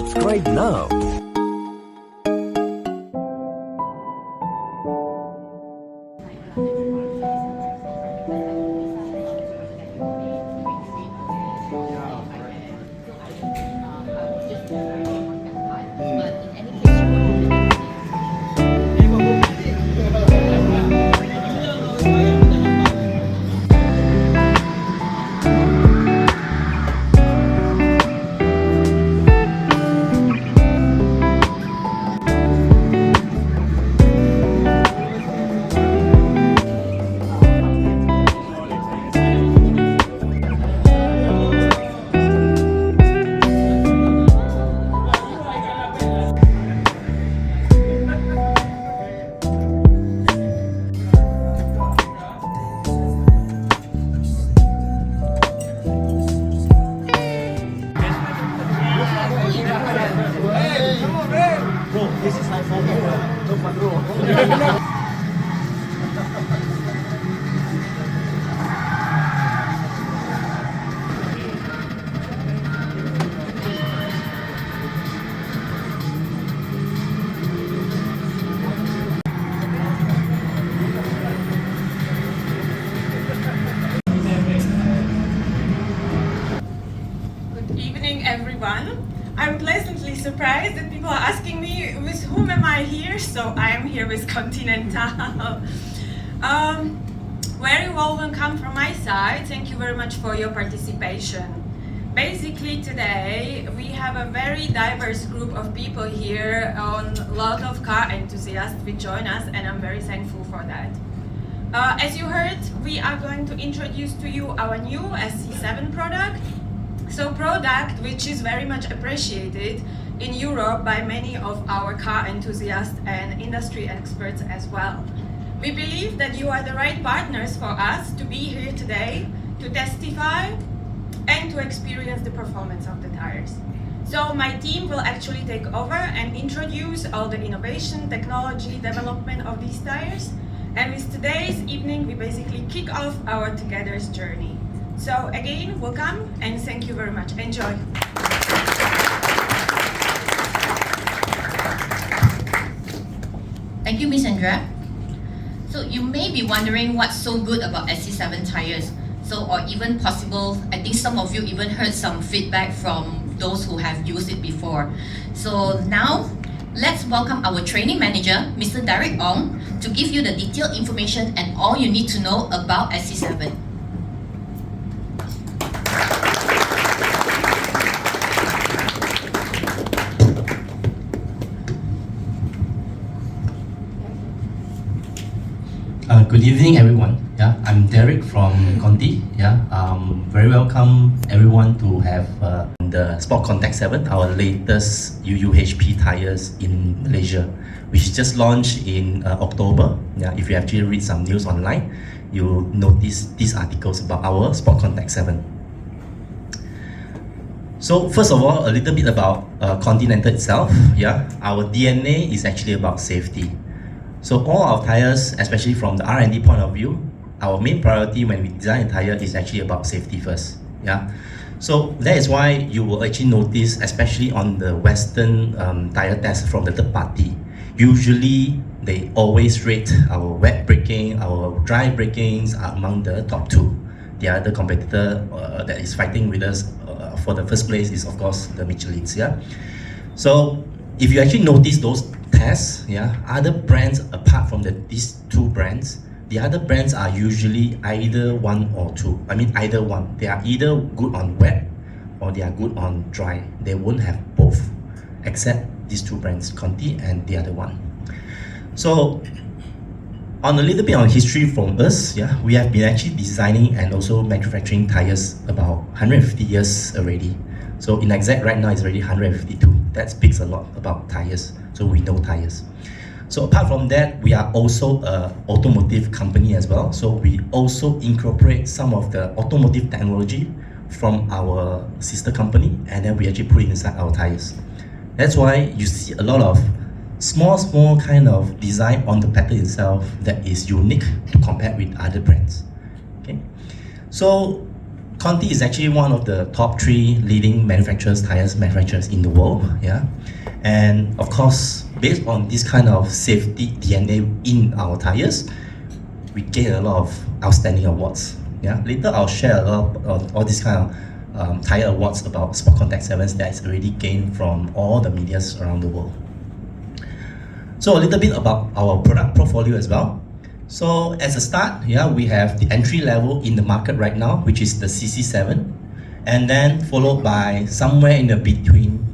Subscribe now. Everyone. I'm pleasantly surprised that people are asking me with whom am I here, so I am here with Continental. Very well welcome from my side. Thank you very much for your participation. Basically today we have a very diverse group of people here, a lot of car enthusiasts will join us, and I'm very thankful for that. As you heard, we are going to introduce to you our new SC7 product. So product which is very much appreciated in Europe by many of our car enthusiasts and industry experts as well. We believe that you are the right partners for us to be here today to testify and to experience the performance of the tires. So my team will actually take over and introduce all the innovation, technology, development of these tires. And with today's evening, we basically kick off our Together's journey. So again, welcome and thank you very much. Enjoy. Thank you, Miss Andrea. So you may be wondering what's so good about SC7 tires. Or even possible, I think some of you even heard some feedback from those who have used it before. So now, let's welcome our training manager, Mr. Derek Ong, to give you the detailed information and all you need to know about SC7. Good evening, everyone. I'm Derek from Conti. Very welcome everyone to have the Sport Contact 7, our latest UUHP tires in Malaysia, which just launched in October. If you actually read some news online, you notice these articles about our Sport Contact 7. So first of all, a little bit about Continental itself. Our DNA is actually about safety. So all our tires, especially from the R&D point of view, our main priority when we design a tire is actually about safety first. So that is why you will actually notice, especially on the Western tire test from the third party, usually they always rate our wet braking, our dry brakings are among the top two. The other competitor that is fighting with us for the first place is of course the Michelin's. So if you actually notice those tests, other brands apart from these two brands, the other brands are usually either one or two. I mean either one. They are either good on wet or they are good on dry. They won't have both, except these two brands, Conti and the other one. So on a little bit on history from us, we have been actually designing and also manufacturing tires about 150 years already. So in exact right now it's already 152. That speaks a lot about tires. So we know tires. So apart from that, we are also an automotive company as well. So we also incorporate some of the automotive technology from our sister company, and then we actually put it inside our tires. That's why you see a lot of small kind of design on the pattern itself that is unique to compare with other brands. Okay, so Conti is actually one of the top 3 leading tires manufacturers in the world, yeah. And of course, based on this kind of safety DNA in our tires, we gain a lot of outstanding awards. Yeah. Later, I'll share a lot of all these kind of tire awards about Sport Contact 7s that's already gained from all the medias around the world. So a little bit about our product portfolio as well. So as a start, yeah, we have the entry level in the market right now, which is the CC7, and then followed by somewhere in the between,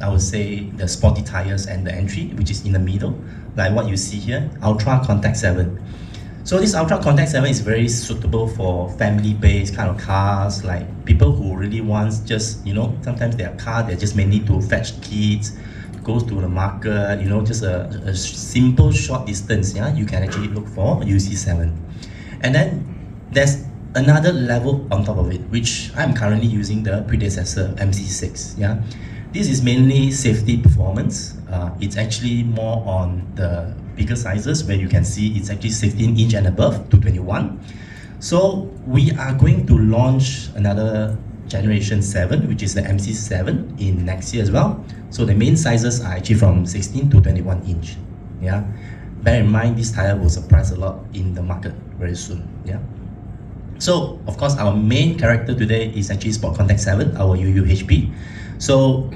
I would say the sporty tires and the entry, which is in the middle, like what you see here, Ultra Contact 7. So this Ultra Contact 7 is very suitable for family-based kind of cars, like people who really want just, sometimes their car, they just mainly to fetch kids, goes to the market, just a simple short distance, yeah, you can actually look for UC7. And then there's another level on top of it, which I'm currently using the predecessor MC6, yeah. This is mainly safety performance. It's actually more on the bigger sizes where you can see it's actually 16 inch and above to 21. So we are going to launch another generation 7, which is the MC7 in next year as well. So the main sizes are actually from 16 to 21 inch. Yeah, bear in mind this tire will surprise a lot in the market very soon. Yeah. So of course our main character today is actually Sport Contact 7, our UUHP. So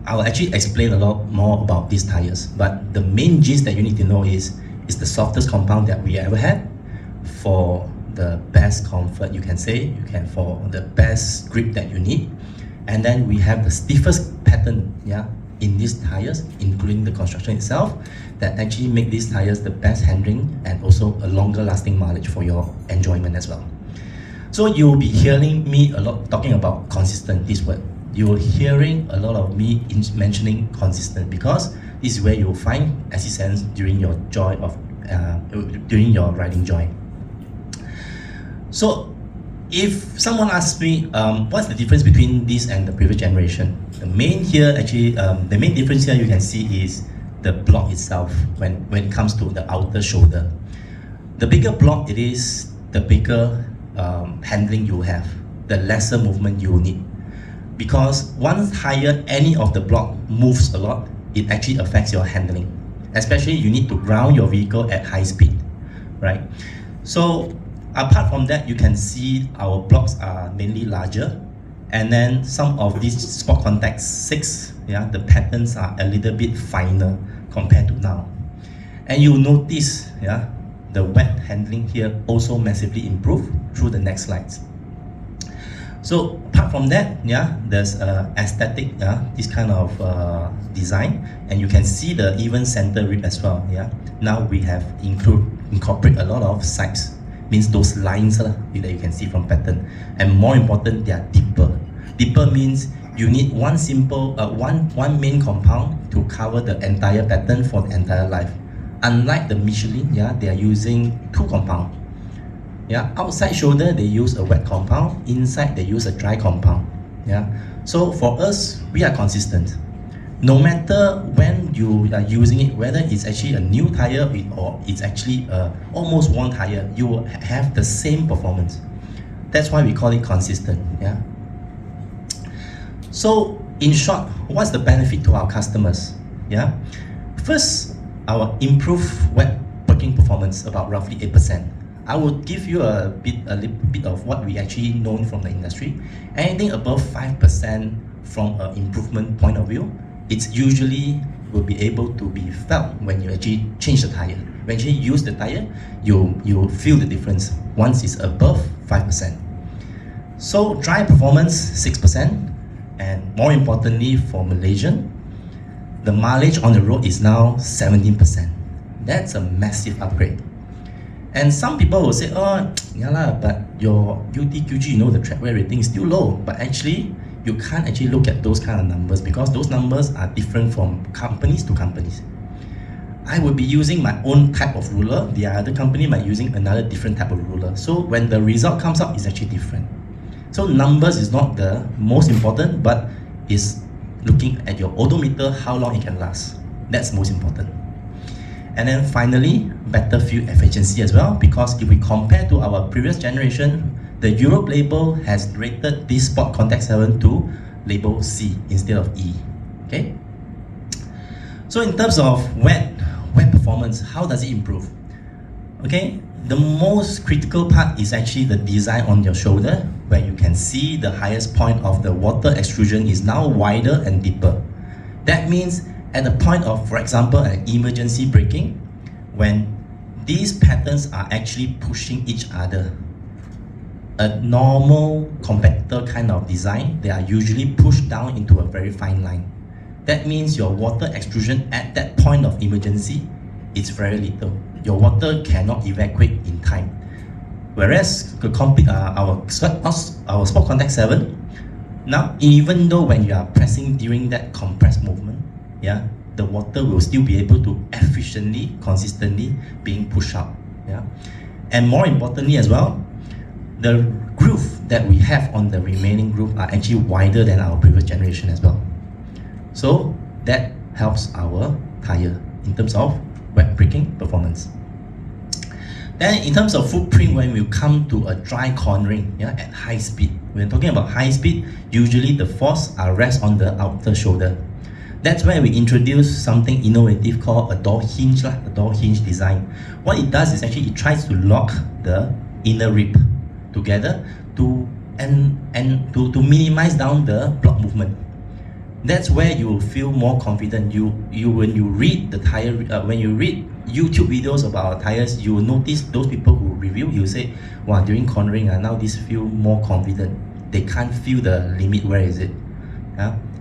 I'll actually explain a lot more about these tires, but the main gist that you need to know is it's the softest compound that we ever had for the best comfort, you can say, for the best grip that you need. And then we have the stiffest pattern, yeah, in these tires, including the construction itself, that actually make these tires the best handling and also a longer lasting mileage for your enjoyment as well. So you'll be hearing me a lot talking about consistent, this word. You're hearing a lot of me mentioning consistent because this is where you'll find assistance during your during your riding joy. So if someone asks me what's the difference between this and the previous generation, the main difference here you can see is the block itself when it comes to the outer shoulder. The bigger block it is, the bigger handling you have, the lesser movement you will need. Because once higher any of the block moves a lot, it actually affects your handling. Especially you need to ground your vehicle at high speed, right? So apart from that, you can see our blocks are mainly larger, and then some of these Sport Contact 6, yeah, the patterns are a little bit finer compared to now. And you'll notice, yeah, the wet handling here also massively improved through the next slides. So apart from that, yeah, there's aesthetic, this kind of design, and you can see the even center rib as well. Yeah, now we have incorporate a lot of sides, means those lines that you can see from pattern, and more important, they are deeper. Deeper means you need one simple one main compound to cover the entire pattern for the entire life. Unlike the Michelin, yeah, they are using 2 compounds. Yeah, outside shoulder they use a wet compound, inside they use a dry compound. Yeah, so for us we are consistent. No matter when you are using it, whether it's actually a new tire or it's actually almost worn tire, you will have the same performance. That's why we call it consistent. Yeah. So in short, what's the benefit to our customers? Yeah. First, our improved wet braking performance about roughly 8%. I would give you a little bit of what we actually know from the industry. Anything above 5% from an improvement point of view, it's usually will be able to be felt when you actually change the tire. When you use the tire, you feel the difference once it's above 5%. So dry performance 6%, and more importantly for Malaysian, the mileage on the road is now 17%. That's a massive upgrade. And some people will say, oh, yeah lah, but your UTQG, the track wear rating is still low. But actually, you can't actually look at those kind of numbers because those numbers are different from companies to companies. I would be using my own type of ruler. The other company might using another different type of ruler. So when the result comes up, it's actually different. So numbers is not the most important, but is looking at your odometer, how long it can last. That's most important. And then finally, better fuel efficiency as well, because if we compare to our previous generation, the Europe label has rated this Sport Contact 7 to label C instead of E. Okay. So in terms of wet performance, how does it improve? Okay, the most critical part is actually the design on your shoulder, where you can see the highest point of the water extrusion is now wider and deeper. That means at the point of, for example, an emergency braking, when these patterns are actually pushing each other, a normal competitor kind of design, they are usually pushed down into a very fine line. That means your water extrusion at that point of emergency is very little. Your water cannot evacuate in time. Whereas our Sport Contact 7, now even though when you are pressing during that compressed movement, yeah, the water will still be able to efficiently, consistently being pushed out. Yeah, and more importantly as well, the groove that we have on the remaining groove are actually wider than our previous generation as well. So that helps our tire in terms of wet braking performance. Then in terms of footprint, when we come to a dry cornering, yeah, at high speed, when talking about high speed, usually the force are rest on the outer shoulder. That's where we introduce something innovative called a door hinge, a door hinge design. What it does is actually it tries to lock the inner rib together to minimize down the block movement. That's where you will feel more confident. When you read the tire, when you read YouTube videos about tires, you will notice those people who review, you say, wow, during cornering, now this feel more confident. They can't feel the limit, where is it?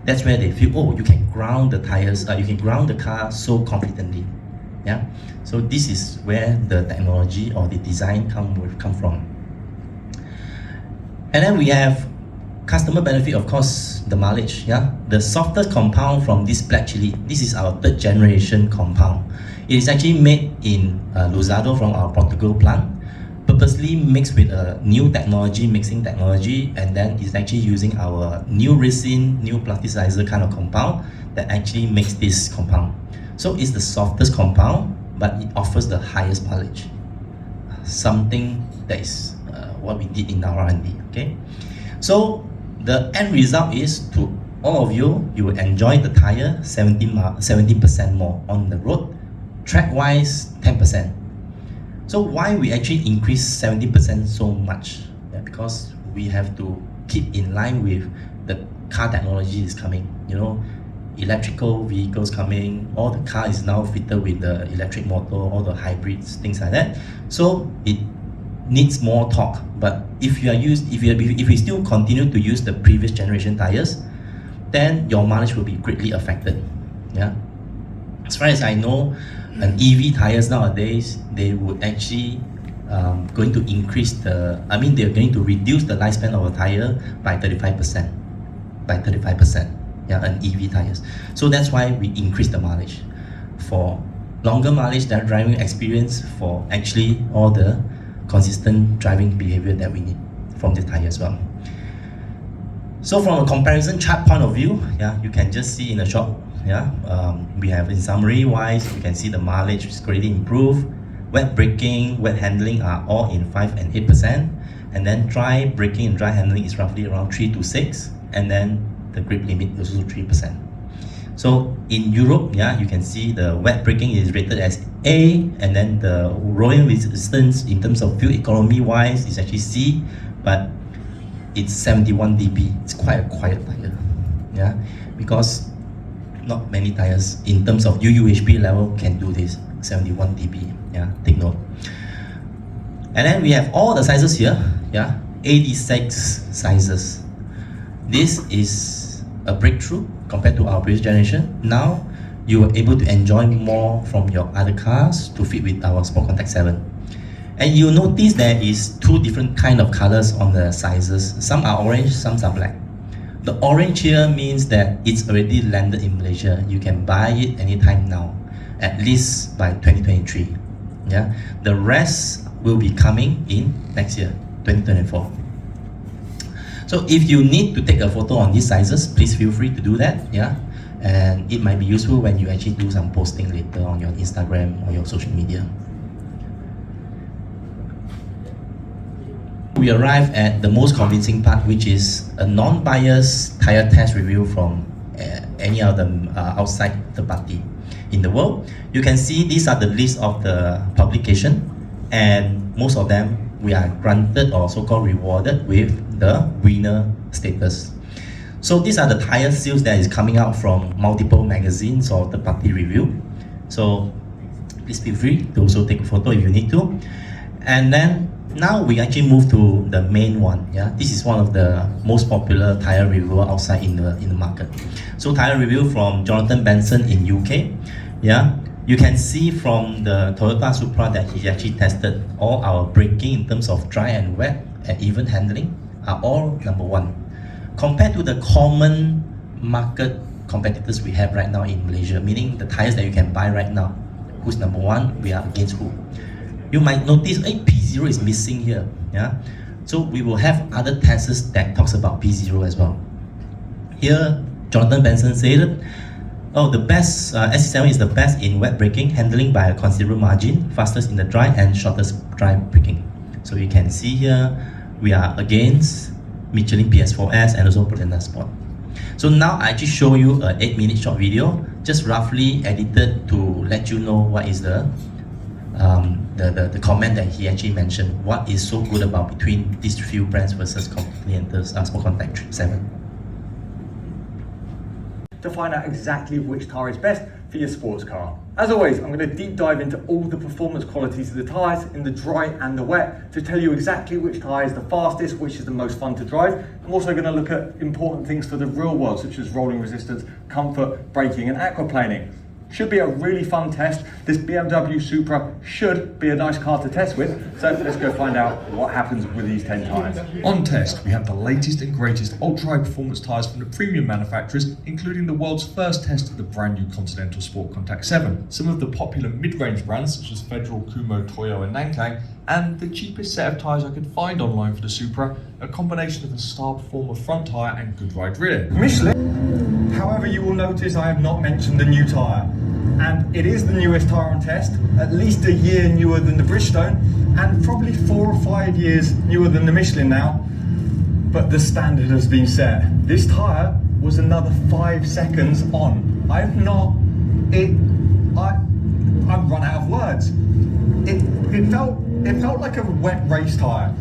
That's where they feel, oh, you can ground the tires, you can ground the car so confidently. Yeah, so this is where the technology or the design come from. And then we have customer benefit, of course, the mileage. Yeah, the softest compound from this black chili, this is our 3rd generation compound. It is actually made in Luzado from our Portugal plant, purposely mixed with a new technology, mixing technology, and then it's actually using our new resin, new plasticizer kind of compound that actually makes this compound. So it's the softest compound, but it offers the highest mileage. Something that is what we did in our R&D. Okay, so the end result is to all of you, you will enjoy the tire 70% more on the road, track-wise 10%. So why we actually increase 70% so much? Yeah, because we have to keep in line with the car technology is coming. You know, electrical vehicles coming, all the car is now fitted with the electric motor, all the hybrids, things like that. So it needs more torque. But if you still continue to use the previous generation tires, then your mileage will be greatly affected. Yeah. As far as I know, an EV tires nowadays, they would actually going to increase they're going to reduce the lifespan of a tire by 35%. Yeah, an EV tires. So that's why we increase the mileage. For longer mileage, that driving experience, for actually all the consistent driving behavior that we need from the tire as well. So from a comparison chart point of view, yeah, you can just see in the shop, yeah, we have in summary wise, you can see the mileage is greatly improved. Wet braking, wet handling are all in 5 and 8%, and then dry braking and dry handling is roughly around 3 to 6, and then the grip limit is also 3%. So in Europe, yeah, you can see the wet braking is rated as A, and then the rolling resistance in terms of fuel economy wise is actually C, but it's 71 dB. It's quite a quiet tire, yeah, because not many tires in terms of UUHP level can do this. 71 dB, yeah, take note. And then we have all the sizes here, yeah, 86 sizes. This is a breakthrough compared to our previous generation. Now you are able to enjoy more from your other cars to fit with our Sport Contact 7. And you'll notice there is 2 different kind of colors on the sizes. Some are orange, some are black. The orange here means that it's already landed in Malaysia. You can buy it anytime now, at least by 2023. Yeah, the rest will be coming in next year, 2024. So if you need to take a photo on these sizes, please feel free to do that. Yeah, and it might be useful when you actually do some posting later on your Instagram or your social media. we arrive at the most convincing part, which is a non-biased tire test review from any other outside the party in the world. You can see these are the list of the publication, and most of them we are granted or so-called rewarded with the winner status. So these are the tire sales that is coming out from multiple magazines or the party review. So please feel free to also take a photo if you need to. And then now we actually move to the main one. Yeah, this is one of the most popular tire reviewer outside in the market. So tire review from Jonathan Benson in UK. Yeah, you can see from the Toyota Supra that he actually tested all our braking in terms of dry and wet and even handling are all #1. Compared to the common market competitors we have right now in Malaysia, meaning the tires that you can buy right now, who's #1, we are against who. You might notice P0 is missing here. Yeah, so we will have other tests that talks about P0 as well. Here, Jonathan Benson said, oh, the best SC7 is the best in wet braking, handling by a considerable margin, fastest in the dry and shortest dry braking. So you can see here, we are against Michelin PS4S and also Continental Sport. So now I actually show you an 8-minute short video, just roughly edited to let you know what is the comment that he actually mentioned. What is so good about between these few brands versus Continental's Sport Contact 7. To find out exactly which tyre is best for your sports car. As always, I'm going to deep dive into all the performance qualities of the tyres in the dry and the wet to tell you exactly which tyre is the fastest, which is the most fun to drive. I'm also going to look at important things for the real world, such as rolling resistance, comfort, braking and aquaplaning. Should be a really fun test. This BMW Supra should be a nice car to test with. So let's go find out what happens with these 10 tyres. On test, we have the latest and greatest ultra high performance tyres from the premium manufacturers, including the world's first test of the brand new Continental Sport Contact 7, some of the popular mid-range brands such as Federal, Kumo, Toyo and Nankang, and the cheapest set of tyres I could find online for the Supra, a combination of a star performer front tyre and good ride rear. Michelin. However, you will notice I have not mentioned the new tyre. And it is the newest tyre on test, at least a year newer than the Bridgestone, and probably 4 or 5 years newer than the Michelin now. But the standard has been set. This tyre was another 5 seconds on. I've run out of words. It felt like a wet race tyre.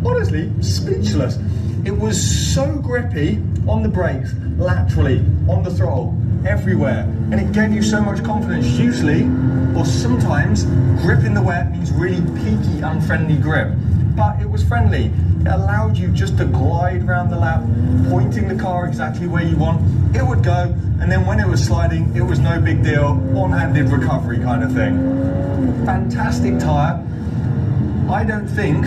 Honestly, speechless. It was so grippy on the brakes, laterally, on the throttle, everywhere, and it gave you so much confidence. Usually, or sometimes, grip in the wet means really peaky, unfriendly grip, but it was friendly. It allowed you just to glide around the lap, pointing the car exactly where you want. It would go, and then when it was sliding, it was no big deal, one-handed recovery kind of thing. Fantastic tyre. I don't think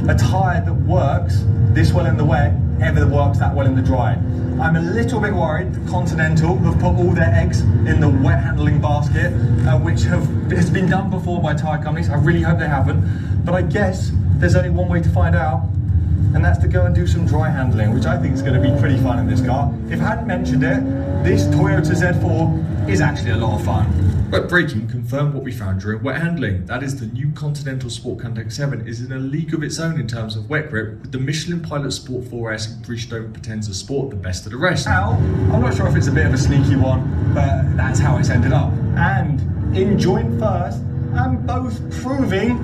a tyre that works this well in the wet ever works that well in the dry. I'm a little bit worried that Continental have put all their eggs in the wet handling basket, which has been done before by tyre companies. I really hope they haven't, but I guess there's only one way to find out, and that's to go and do some dry handling, which I think is going to be pretty fun in this car. If I hadn't mentioned it, this Toyota Z4 is actually a lot of fun. Wet braking confirmed what we found during wet handling. That is, the new Continental Sport Contact 7 is in a league of its own in terms of wet grip, with the Michelin Pilot Sport 4S and Bridgestone Potenza Sport the best of the rest. Now, I'm not sure if it's a bit of a sneaky one, but that's how it's ended up. And in joint first, and both proving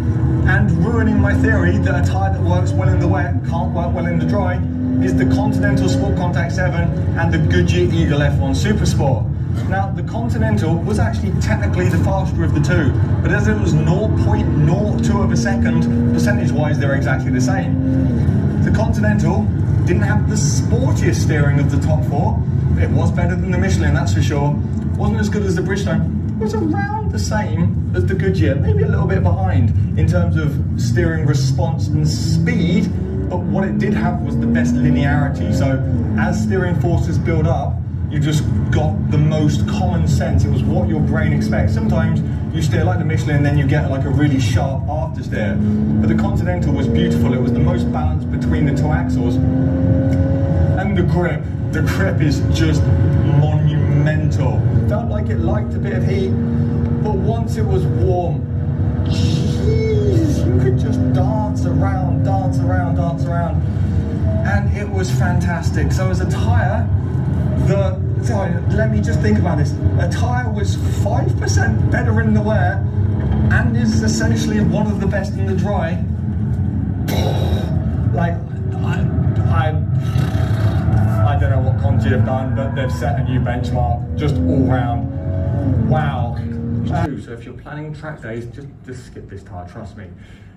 and ruining my theory that a tyre that works well in the wet can't work well in the dry is the Continental Sport Contact 7 and the Goodyear Eagle F1 Super Sport. Now, the Continental was actually technically the faster of the two, but as it was 0.02 of a second, percentage-wise, they're exactly the same. The Continental didn't have the sportiest steering of the top 4. It was better than the Michelin, that's for sure. Wasn't as good as the Bridgestone. It was around the same as the Goodyear, maybe a little bit behind in terms of steering response and speed, but what it did have was the best linearity. So as steering forces build up, you just got the most common sense. It was what your brain expects. Sometimes you steer like the Michelin, then you get like a really sharp after steer. But the Continental was beautiful. It was the most balanced between the two axles. And the grip is just monumental. Felt like it liked a bit of heat, but once it was warm, jeez, you could just dance around, dance around, dance around. And it was fantastic. So as a tyre, let me just think about this. A tyre was 5% better in the wear and is essentially one of the best in the dry. Like, I don't know what Conti have done, but they've set a new benchmark just all round. Wow. So if you're planning track days, just skip this tyre, trust me.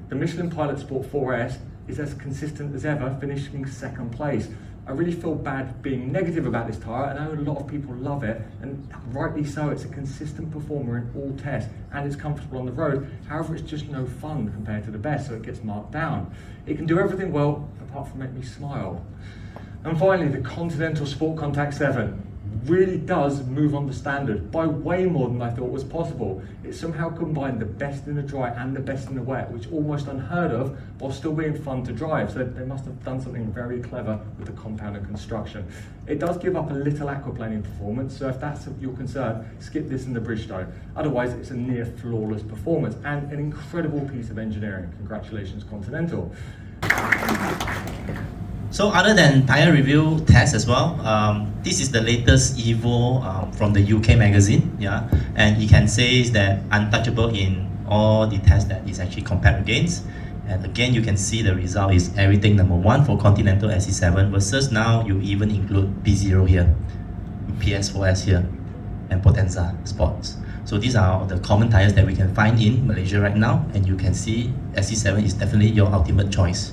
The Michelin Pilot Sport 4S is as consistent as ever, finishing second place. I really feel bad being negative about this tyre. I know a lot of people love it, and rightly so. It's a consistent performer in all tests, and it's comfortable on the road. However, it's just no fun compared to the best, so it gets marked down. It can do everything well, apart from make me smile. And finally, the Continental Sport Contact 7 really does move on the standard by way more than I thought was possible. It somehow combined the best in the dry and the best in the wet, which is almost unheard of, while still being fun to drive. So they must have done something very clever with the compound and construction. It does give up a little aquaplaning performance, so if that's your concern, skip this in the Bridgestone. Otherwise, it's a near flawless performance and an incredible piece of engineering. Congratulations, Continental. So other than tyre review tests as well, this is the latest Evo from the UK magazine, yeah, and you can say is that untouchable in all the tests that is actually compared against. And again, you can see the result is everything #1 for Continental SC7 versus now you even include P0 here, PS4S here, and Potenza Sports. So these are the common tyres that we can find in Malaysia right now, and you can see SC7 is definitely your ultimate choice.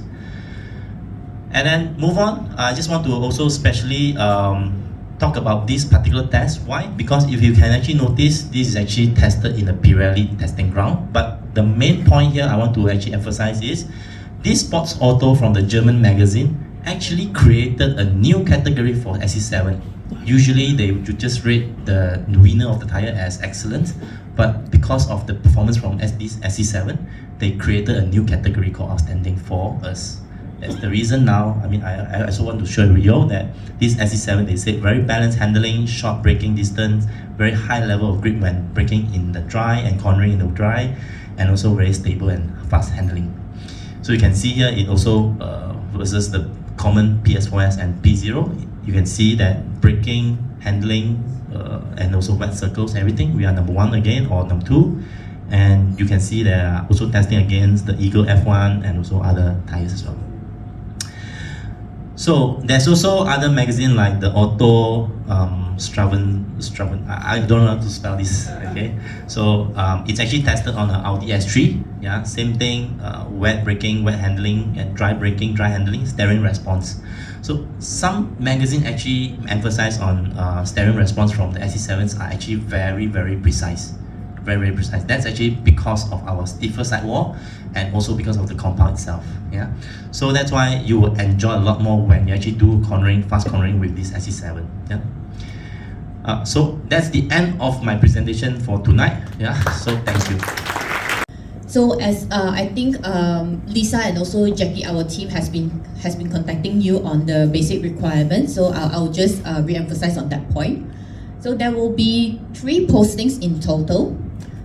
And then move on, I just want to also especially talk about this particular test. Why? Because if you can actually notice, this is actually tested in a Pirelli testing ground. But the main point here I want to actually emphasize is, this Sports Auto from the German magazine actually created a new category for SC7. Usually they would just rate the winner of the tyre as excellent, but because of the performance from this SC7, they created a new category called outstanding for us. That's the reason now. I mean, I also want to show you that this SC7, they say very balanced handling, short braking distance, very high level of grip when braking in the dry and cornering in the dry, and also very stable and fast handling. So you can see here, it also versus the common PS4S and P0, you can see that braking, handling, and also wet circles, everything, we are #1 again, or #2. And you can see they are also testing against the Eagle F1 and also other tyres as well. So there's also other magazine like the Auto Straven, I don't know how to spell this, okay? So it's actually tested on an Audi S3, yeah, same thing, wet braking, wet handling, and dry braking, dry handling, steering response. So some magazine actually emphasize on steering response from the SC7s are actually very, very precise. Very precise. That's actually because of our stiffer sidewall and also because of the compound itself. Yeah, so that's why you will enjoy a lot more when you actually do cornering, fast cornering with this SC7. Yeah. So that's the end of my presentation for tonight. Yeah. So thank you. So as I think Lisa and also Jackie, our team has been contacting you on the basic requirements. So I'll just re-emphasize on that point. So there will be 3 postings in total.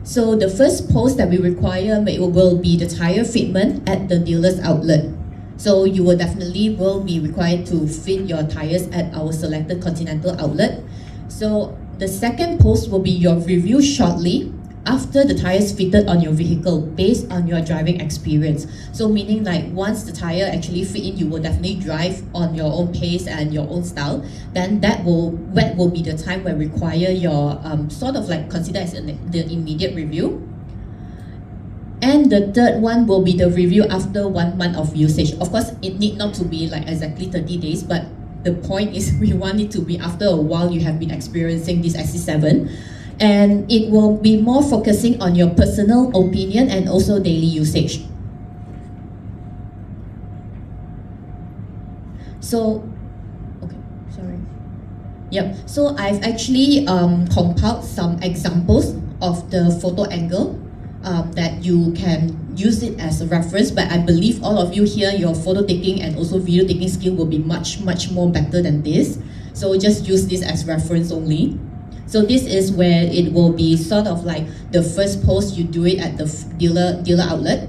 So the first post that we require will be the tyre fitment at the dealer's outlet. So you will definitely be required to fit your tyres at our selected Continental outlet. So the second post will be your review shortly after the tyres fitted on your vehicle based on your driving experience. So meaning like once the tyre actually fit in, you will definitely drive on your own pace and your own style. Then that will be the time where require your sort of like consider as the immediate review. And the third one will be the review after 1 month of usage. Of course, it need not to be like exactly 30 days, but the point is we want it to be after a while you have been experiencing this SC7. And it will be more focusing on your personal opinion and also daily usage. So, okay, sorry. Yep, so I've actually compiled some examples of the photo angle that you can use it as a reference, but I believe all of you here, your photo taking and also video taking skill will be much more better than this. So just use this as reference only. So this is where it will be sort of like the first post you do it at the dealer outlet.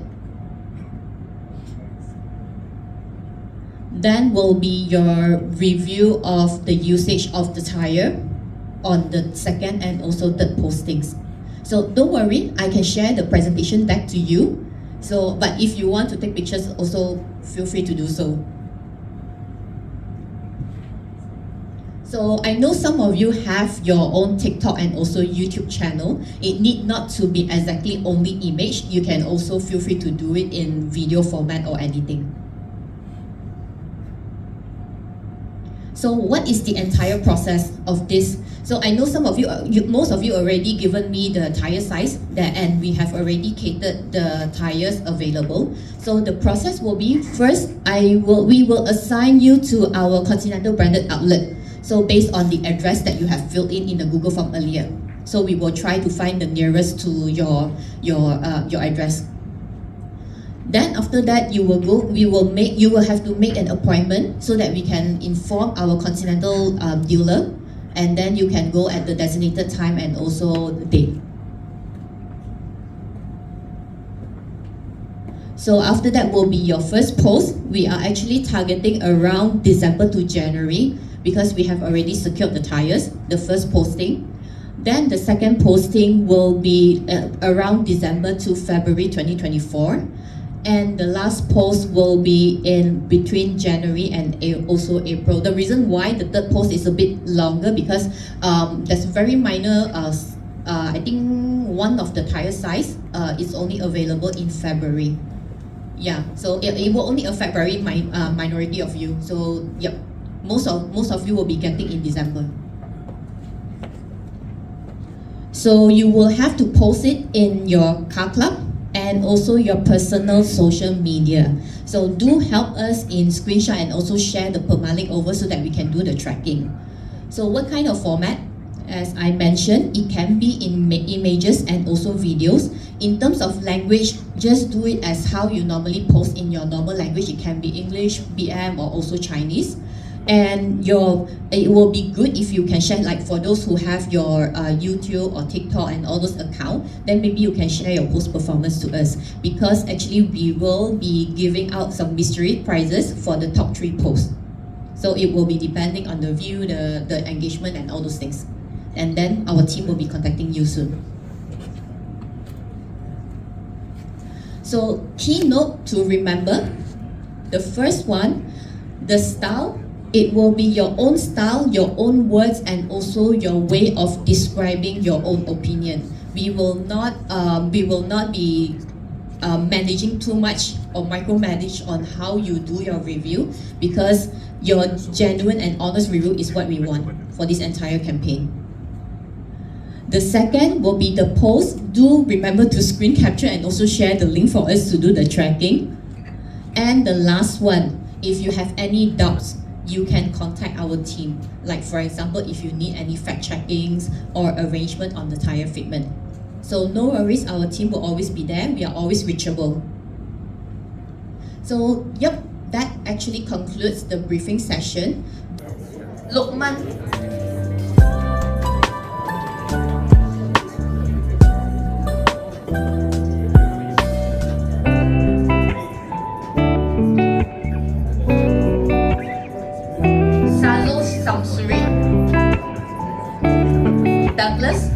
Then will be your review of the usage of the tire on the second and also third postings. So don't worry, I can share the presentation back to you. So, but if you want to take pictures, also feel free to do so. So I know some of you have your own TikTok and also YouTube channel. It need not to be exactly only image. You can also feel free to do it in video format or editing. So what is the entire process of this? So I know some of you, most of you already given me the tire size and we have already catered the tires available. So the process will be, first, we will assign you to our Continental branded outlet. So based on the address that you have filled in the Google form earlier. So we will try to find the nearest to your address. Then after that, you will have to make an appointment so that we can inform our Continental dealer, and then you can go at the designated time and also the date. So after that will be your first post. We are actually targeting around December to January because we have already secured the tires, the first posting. Then the second posting will be around December to February 2024. And the last post will be in between January and also April. The reason why the third post is a bit longer because there's very minor, I think one of the tire size is only available in February. Yeah, so it will only affect very minority of you. So yep, most of you will be getting in December. So you will have to post it in your car club and also your personal social media. So do help us in screenshot and also share the permalink over so that we can do the tracking. So what kind of format? As I mentioned, it can be in images and also videos. In terms of language, just do it as how you normally post in your normal language. It can be English, BM, or also Chinese. And it will be good if you can share, like for those who have your YouTube or TikTok and all those accounts, then maybe you can share your post performance to us, because actually we will be giving out some mystery prizes for the top 3 posts. So it will be depending on the view, the engagement and all those things. And then our team will be contacting you soon. So key note to remember, the first one, the style, it will be your own style, your own words, and also your way of describing your own opinion. We will not be managing too much or micromanage on how you do your review, because your genuine and honest review is what we want for this entire campaign. The second will be the post. Do remember to screen capture and also share the link for us to do the tracking. And the last one, if you have any doubts, you can contact our team. Like for example, if you need any fact checkings or arrangement on the tire fitment. So no worries, our team will always be there. We are always reachable. So yep, that actually concludes the briefing session. Lokman. Douglas.